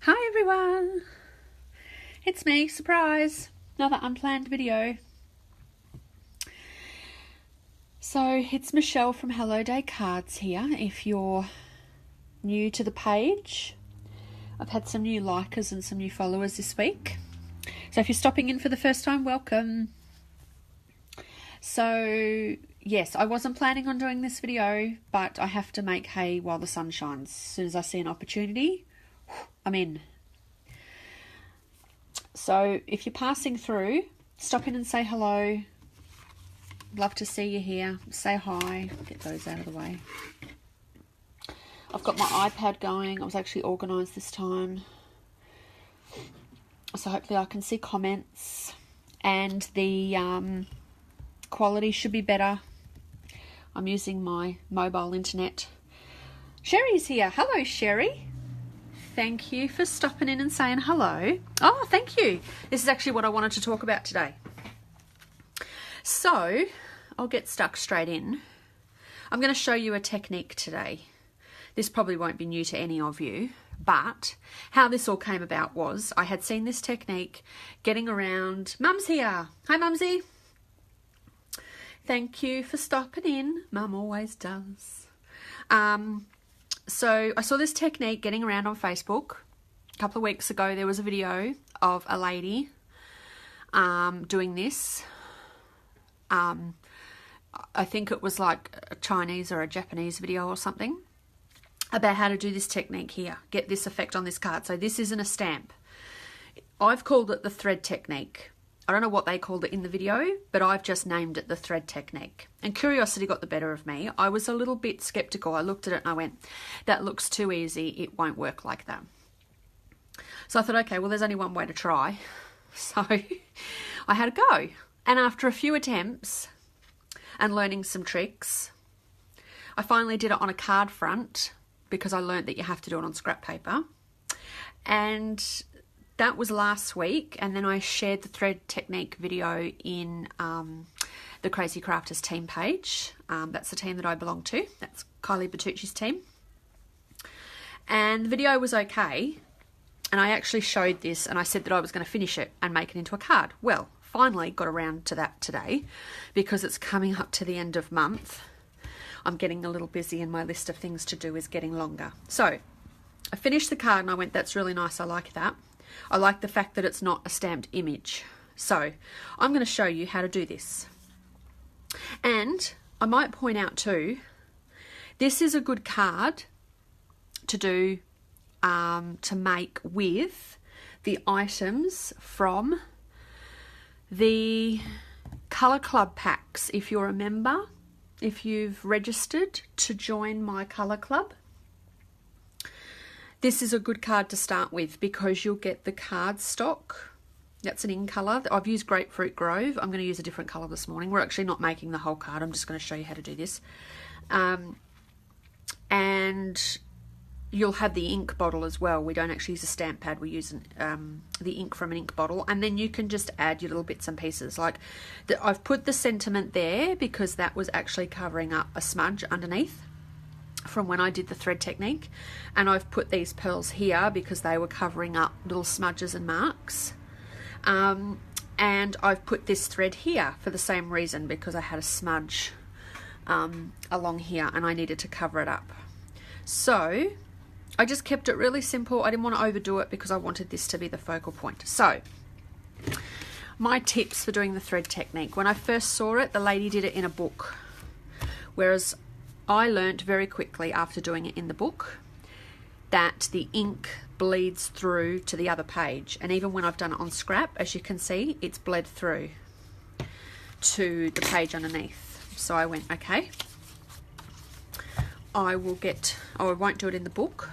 Hi everyone, it's me, surprise, another unplanned video. So it's Michelle from Hello Day Cards here. If you're new to the page, I've had some new likers and some new followers this week. So if you're stopping in for the first time, welcome. So yes, I wasn't planning on doing this video, but I have to make hay while the sun shines. As soon as I see an opportunity, I'm in. So if you're passing through, stop in and say hello. Love to see you here. Say hi. Get those out of the way. I've got my iPad going. I was actually organised this time. So hopefully I can see comments. And the quality should be better. I'm using my mobile internet. Sherry's here. Hello, Sherry. Thank you for stopping in and saying hello. Oh, thank you. This is actually what I wanted to talk about today. So, I'll get stuck straight in. I'm going to show you a technique today. This probably won't be new to any of you, but how this all came about was I had seen this technique getting around. Mum's here. Hi, Mumsy. Thank you for stopping in. Mum always does. So I saw this technique getting around on Facebook. A couple of weeks ago, there was a video of a lady doing this. I think it was like a Chinese or a Japanese video or something about how to do this technique here. Get this effect on this card. So this isn't a stamp. I've called it the thread technique. I don't know what they called it in the video, but I've just named it the thread technique. And curiosity got the better of me. I was a little bit skeptical. I looked at it and I went, that looks too easy. It won't work like that. So I thought, okay, well, there's only one way to try. So I had a go. And after a few attempts and learning some tricks, I finally did it on a card front because I learned that you have to do it on scrap paper. And that was last week, and then I shared the thread technique video in the Crazy Crafters team page. That's the team that I belong to. That's Kylie Bertucci's team. And the video was okay, and I actually showed this, and I said that I was going to finish it and make it into a card. Well, finally got around to that today because it's coming up to the end of month. I'm getting a little busy, and my list of things to do is getting longer. So I finished the card, and I went, that's really nice. I like that. I like the fact that it's not a stamped image. So I'm going to show you how to do this. And I might point out too, this is a good card to do, to make with the items from the Colour Club packs. If you're a member, if you've registered to join my Colour Club, this is a good card to start with because you'll get the card stock. That's an in colour. I've used Grapefruit Grove. I'm going to use a different colour this morning. We're actually not making the whole card. I'm just going to show you how to do this. And you'll have the ink bottle as well. We don't actually use a stamp pad. We use the ink from an ink bottle. And then you can just add your little bits and pieces. Like I've put the sentiment there because that was actually covering up a smudge underneath from when I did the thread technique, and I've put these pearls here because they were covering up little smudges and marks, and I've put this thread here for the same reason because I had a smudge along here and I needed to cover it up. So I just kept it really simple. I didn't want to overdo it because I wanted this to be the focal point. So my tips for doing the thread technique: when I first saw it, the lady did it in a book, whereas I learnt very quickly after doing it in the book that the ink bleeds through to the other page. And even when I've done it on scrap, as you can see, it's bled through to the page underneath. So I went, okay, I won't do it in the book.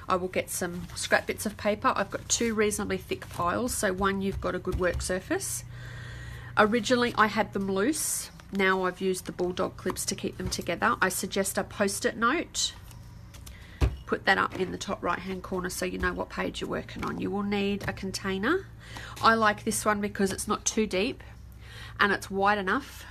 I will get some scrap bits of paper. I've got two reasonably thick piles. So one, you've got a good work surface. Originally, I had them loose. Now I've used the bulldog clips to keep them together. I suggest a post-it note. Put that up in the top right hand corner so you know what page you're working on. You will need a container. I like this one because it's not too deep and it's wide enough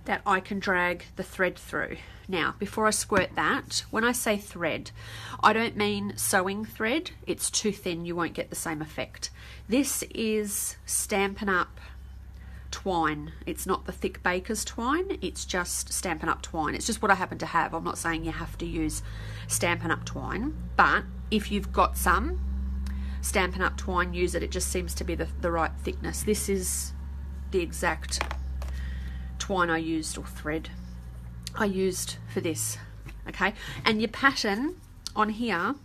that I can drag the thread through. Now, before I squirt that, when I say thread, I don't mean sewing thread. It's too thin, you won't get the same effect. This is Stampin' Up twine. It's not the thick baker's twine, it's just Stampin' Up twine. It's just what I happen to have. I'm not saying you have to use Stampin' Up twine, but if you've got some Stampin' Up twine, use it. It just seems to be the right thickness. This is the exact twine I used, or thread I used for this. Okay, and your pattern on here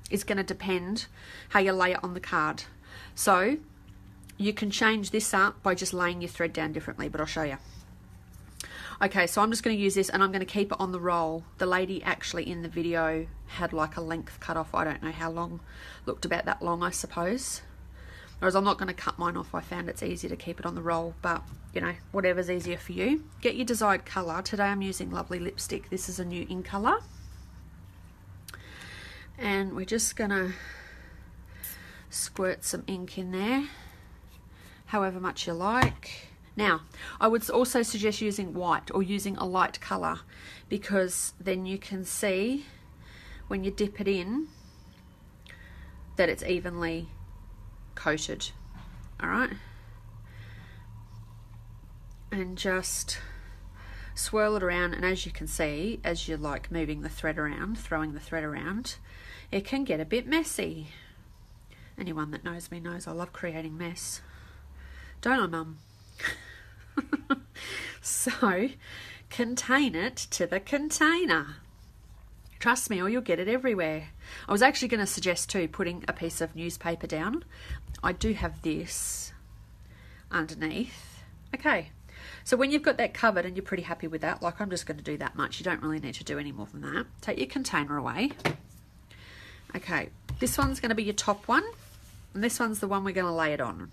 is going to depend how you lay it on the card. So you can change this up by just laying your thread down differently, but I'll show you. Okay, so I'm just going to use this and I'm going to keep it on the roll. The lady actually in the video had like a length cut off. I don't know how long, looked about that long, I suppose. Whereas I'm not going to cut mine off. I found it's easier to keep it on the roll, but you know, whatever's easier for you. Get your desired colour. Today I'm using Lovely Lipstick. This is a new in colour. And we're just going to squirt some ink in there, however much you like. Now, I would also suggest using white or using a light colour, because then you can see when you dip it in that it's evenly coated. All right, and just swirl it around, and as you can see, as you like moving the thread around, throwing the thread around, it can get a bit messy. Anyone that knows me knows I love creating mess, don't I, Mum? So contain it to the container. Trust me, or you'll get it everywhere. I was actually going to suggest too putting a piece of newspaper down. I do have this underneath. Okay, so when you've got that covered and you're pretty happy with that, like I'm just going to do that much, you don't really need to do any more than that. Take your container away. Okay, this one's going to be your top one, and this one's the one we're going to lay it on.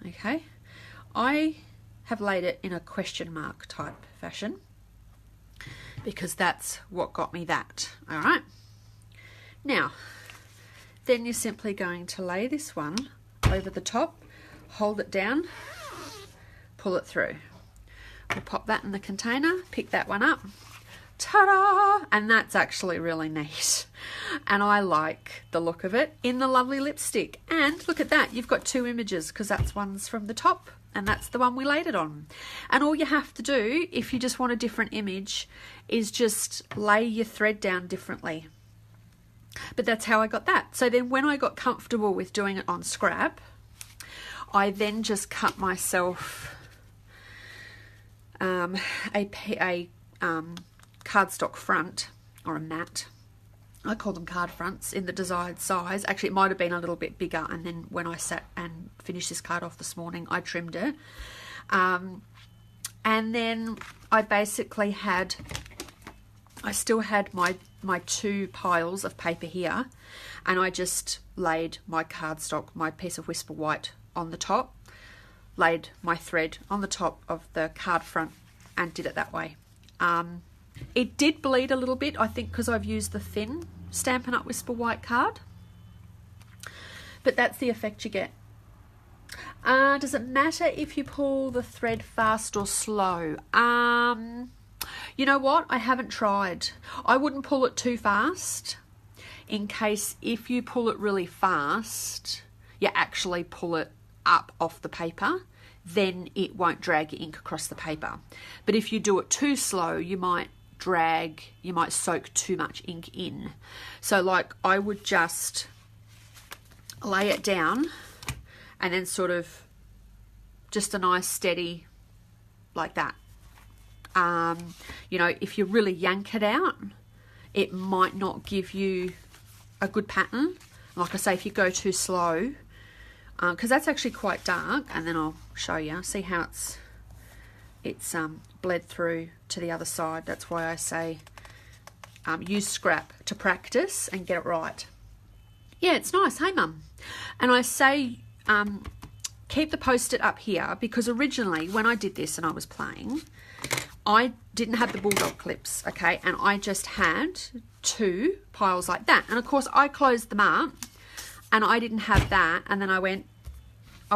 Okay, I have laid it in a question mark type fashion because that's what got me that. All right, now then you're simply going to lay this one over the top, hold it down, pull it through. We'll pop that in the container, pick that one up, ta-da! And that's actually really neat, and I like the look of it in the Lovely Lipstick. And look at that, you've got two images, because that's one's from the top and that's the one we laid it on. And all you have to do, if you just want a different image, is just lay your thread down differently. But that's how I got that. So then when I got comfortable with doing it on scrap, I then just cut myself a cardstock front, or a mat. I call them card fronts, in the desired size. Actually, it might have been a little bit bigger, and then when I sat and finished this card off this morning, I trimmed it. And then I basically had, I still had my two piles of paper here, and I just laid my cardstock, my piece of Whisper White on the top, laid my thread on the top of the card front, and did it that way. It did bleed a little bit, I think, because I've used the thin Stampin' Up Whisper White card. But that's the effect you get. Does it matter if you pull the thread fast or slow? You know what? I haven't tried. I wouldn't pull it too fast, in case if you pull it really fast, you actually pull it up off the paper, then it won't drag your ink across the paper. But if you do it too slow, you might soak too much ink in. So like I would just lay it down and then sort of just a nice steady like that. You know, if you really yank it out, it might not give you a good pattern. Like I say, if you go too slow, because that's actually quite dark, and then I'll show you, see how it's bled through to the other side. That's why I say use scrap to practice and get it right. Yeah, it's nice, hey Mum? And I say keep the post-it up here, because originally when I did this and I was playing, I didn't have the bulldog clips, okay, and I just had two piles like that, and of course I closed them up and I didn't have that, and then I went,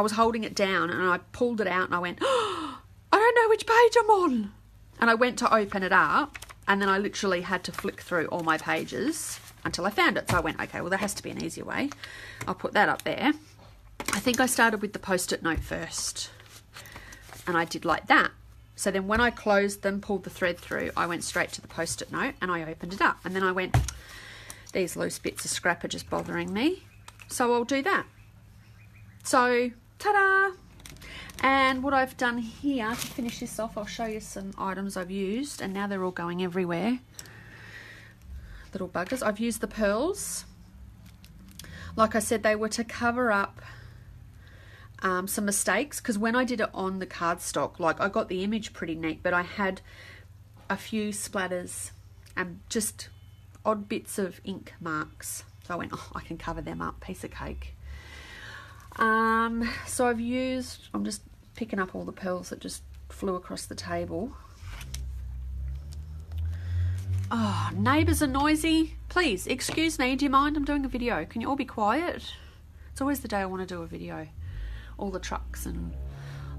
I was holding it down and I pulled it out and I went, oh, I don't know which page I'm on. And I went to open it up and then I literally had to flick through all my pages until I found it. So I went, okay, well, there has to be an easier way. I'll put that up there. I think I started with the Post-it note first and I did like that. So then when I closed them, pulled the thread through, I went straight to the Post-it note and I opened it up. And then I went, these loose bits of scrap are just bothering me. So I'll do that. So, ta-da! And what I've done here to finish this off, I'll show you some items I've used. And now they're all going everywhere. Little buggers. I've used the pearls. Like I said, they were to cover up some mistakes, because when I did it on the cardstock, like I got the image pretty neat, but I had a few splatters and just odd bits of ink marks. So I went, oh, I can cover them up, piece of cake. So I've used, I'm just picking up all the pearls that just flew across the table. Oh, neighbours are noisy. Please, excuse me, do you mind? I'm doing a video. Can you all be quiet? It's always the day I want to do a video. All the trucks and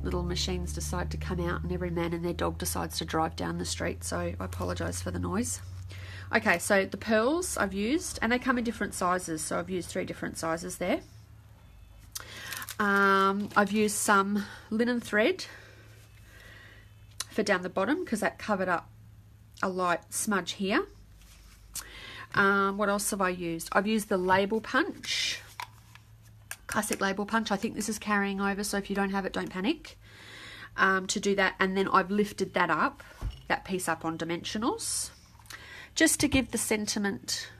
little machines decide to come out and every man and their dog decides to drive down the street, so I apologise for the noise. Okay, so the pearls I've used, and they come in different sizes, so I've used 3 different sizes there. I've used some linen thread for down the bottom because that covered up a light smudge here. What else have I used? I've used the label punch. Classic label punch. I think this is carrying over, so if you don't have it, don't panic. To do that, and then I've lifted that up, that piece up on dimensionals, just to give the sentiment,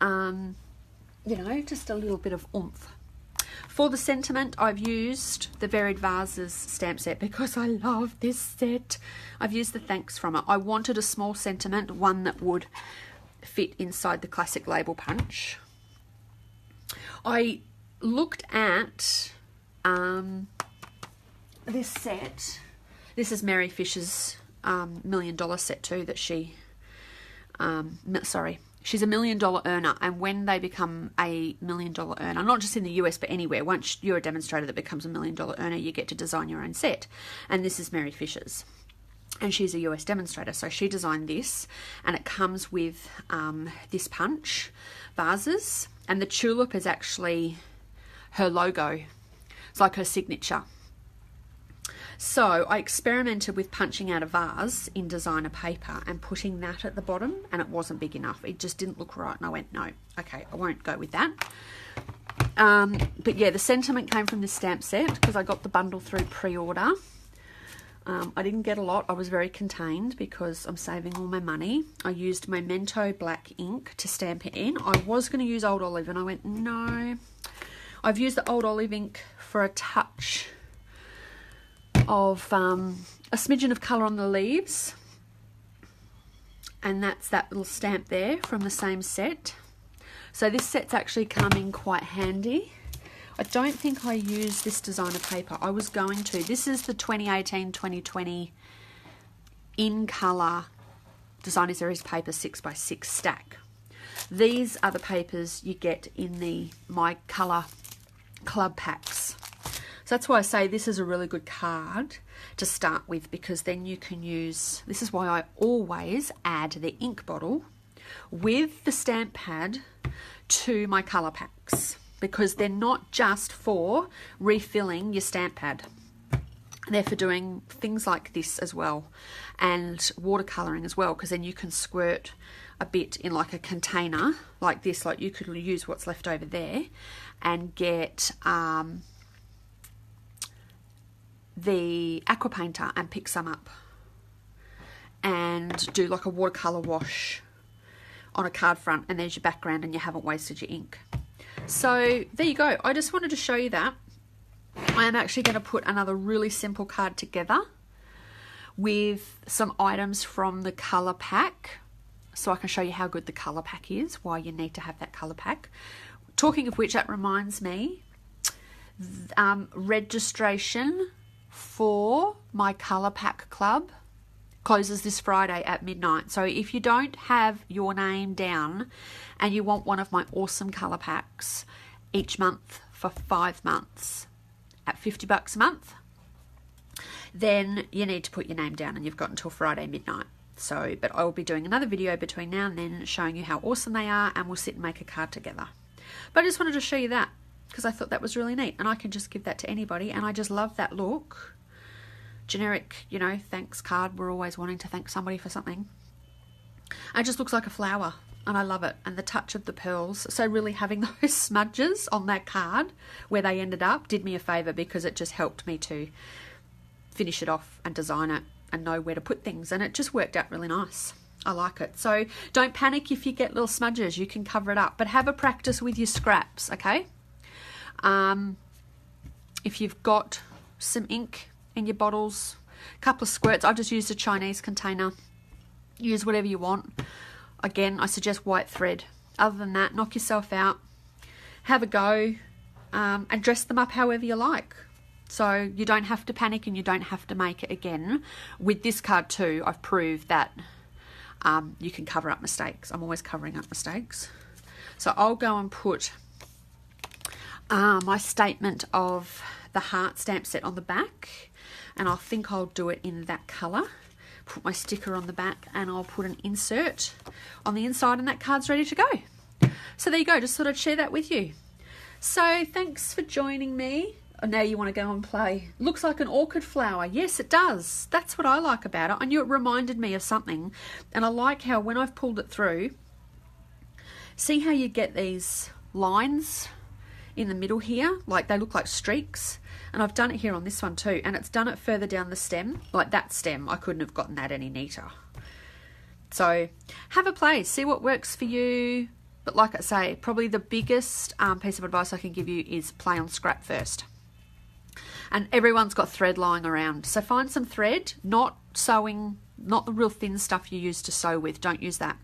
you know, just a little bit of oomph. For the sentiment, I've used the Varied Vases stamp set because I love this set. I've used the thanks from it. I wanted a small sentiment, one that would fit inside the classic label punch. I looked at this set. This is Mary Fisher's $1 million set too, that she she's $1 million earner, and when they become a $1 million earner, not just in the US but anywhere, once you're a demonstrator that becomes a $1 million earner, you get to design your own set. And this is Mary Fisher's, and she's a US demonstrator, so she designed this, and it comes with this punch, vases, and the tulip is actually her logo. It's like her signature. So I experimented with punching out a vase in designer paper and putting that at the bottom, and it wasn't big enough. It just didn't look right, and I went, no, okay, I won't go with that. But yeah, the sentiment came from this stamp set because I got the bundle through pre-order. I didn't get a lot. I was very contained because I'm saving all my money. I used Memento black ink to stamp it in. I was going to use Old Olive, and I went, no. I've used the Old Olive ink for a touch of a smidgen of colour on the leaves, and that's that little stamp there from the same set. So this set's actually come in quite handy. I don't think I used this designer paper. I was going to. This is the 2018-2020 in colour Designer Series paper 6x6 stack. These are the papers you get in the My Colour club packs. So that's why I say this is a really good card to start with, because then you can use, this is why I always add the ink bottle with the stamp pad to my colour packs, because they're not just for refilling your stamp pad. They're for doing things like this as well, and watercolouring as well, because then you can squirt a bit in like a container like this, like you could use what's left over there and get the aqua painter and pick some up and do like a watercolour wash on a card front, and there's your background and you haven't wasted your ink. So there you go. I just wanted to show you that. I am actually going to put another really simple card together with some items from the colour pack, so I can show you how good the colour pack is, why you need to have that colour pack. Talking of which, that reminds me, registration for my colour pack club closes this Friday at midnight. So if you don't have your name down and you want one of my awesome colour packs each month for 5 months at $50 a month, then you need to put your name down, and you've got until Friday midnight. So, but I will be doing another video between now and then showing you how awesome they are, and we'll sit and make a card together. But I just wanted to show you that because I thought that was really neat, and I can just give that to anybody, and I just love that look. Generic, you know, thanks card. We're always wanting to thank somebody for something. And it just looks like a flower, and I love it. And the touch of the pearls. So really having those smudges on that card where they ended up did me a favour, because it just helped me to finish it off and design it and know where to put things, and it just worked out really nice. I like it. So don't panic if you get little smudges. You can cover it up, but have a practice with your scraps, okay? If you've got some ink in your bottles, a couple of squirts, I've just used a Chinese container. Use whatever you want. Again, I suggest white thread. Other than that, knock yourself out, have a go, and dress them up however you like. So you don't have to panic, and you don't have to make it again. With this card too, I've proved that you can cover up mistakes. I'm always covering up mistakes. So I'll go and put my statement of the heart stamp set on the back, and I think I'll do it in that colour. Put my sticker on the back, and I'll put an insert on the inside, and that card's ready to go. So there you go, just thought I'd share that with you. So thanks for joining me. Now you want to go and play. Looks like an orchid flower. Yes, it does. That's what I like about it. I knew it reminded me of something, and I like how when I've pulled it through, see how you get these lines in the middle here, like they look like streaks, and I've done it here on this one too, and it's done it further down the stem, like that stem. I couldn't have gotten that any neater. So have a play, see what works for you. But like I say, probably the biggest piece of advice I can give you is play on scrap first. And everyone's got thread lying around, so find some thread, not sewing, not the real thin stuff you use to sew with. Don't use that.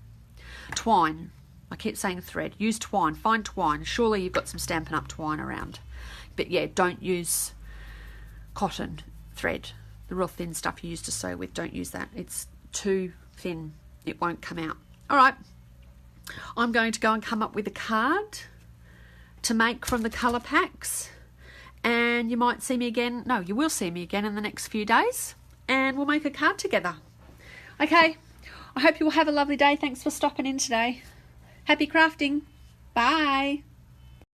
Twine. I keep saying thread. Use twine. Find twine. Surely you've got some Stampin' Up twine around. But yeah, don't use cotton thread. The real thin stuff you use to sew with, don't use that. It's too thin. It won't come out. All right. I'm going to go and come up with a card to make from the colour packs. And you might see me again. No, you will see me again in the next few days. And we'll make a card together. Okay. I hope you will have a lovely day. Thanks for stopping in today. Happy crafting. Bye.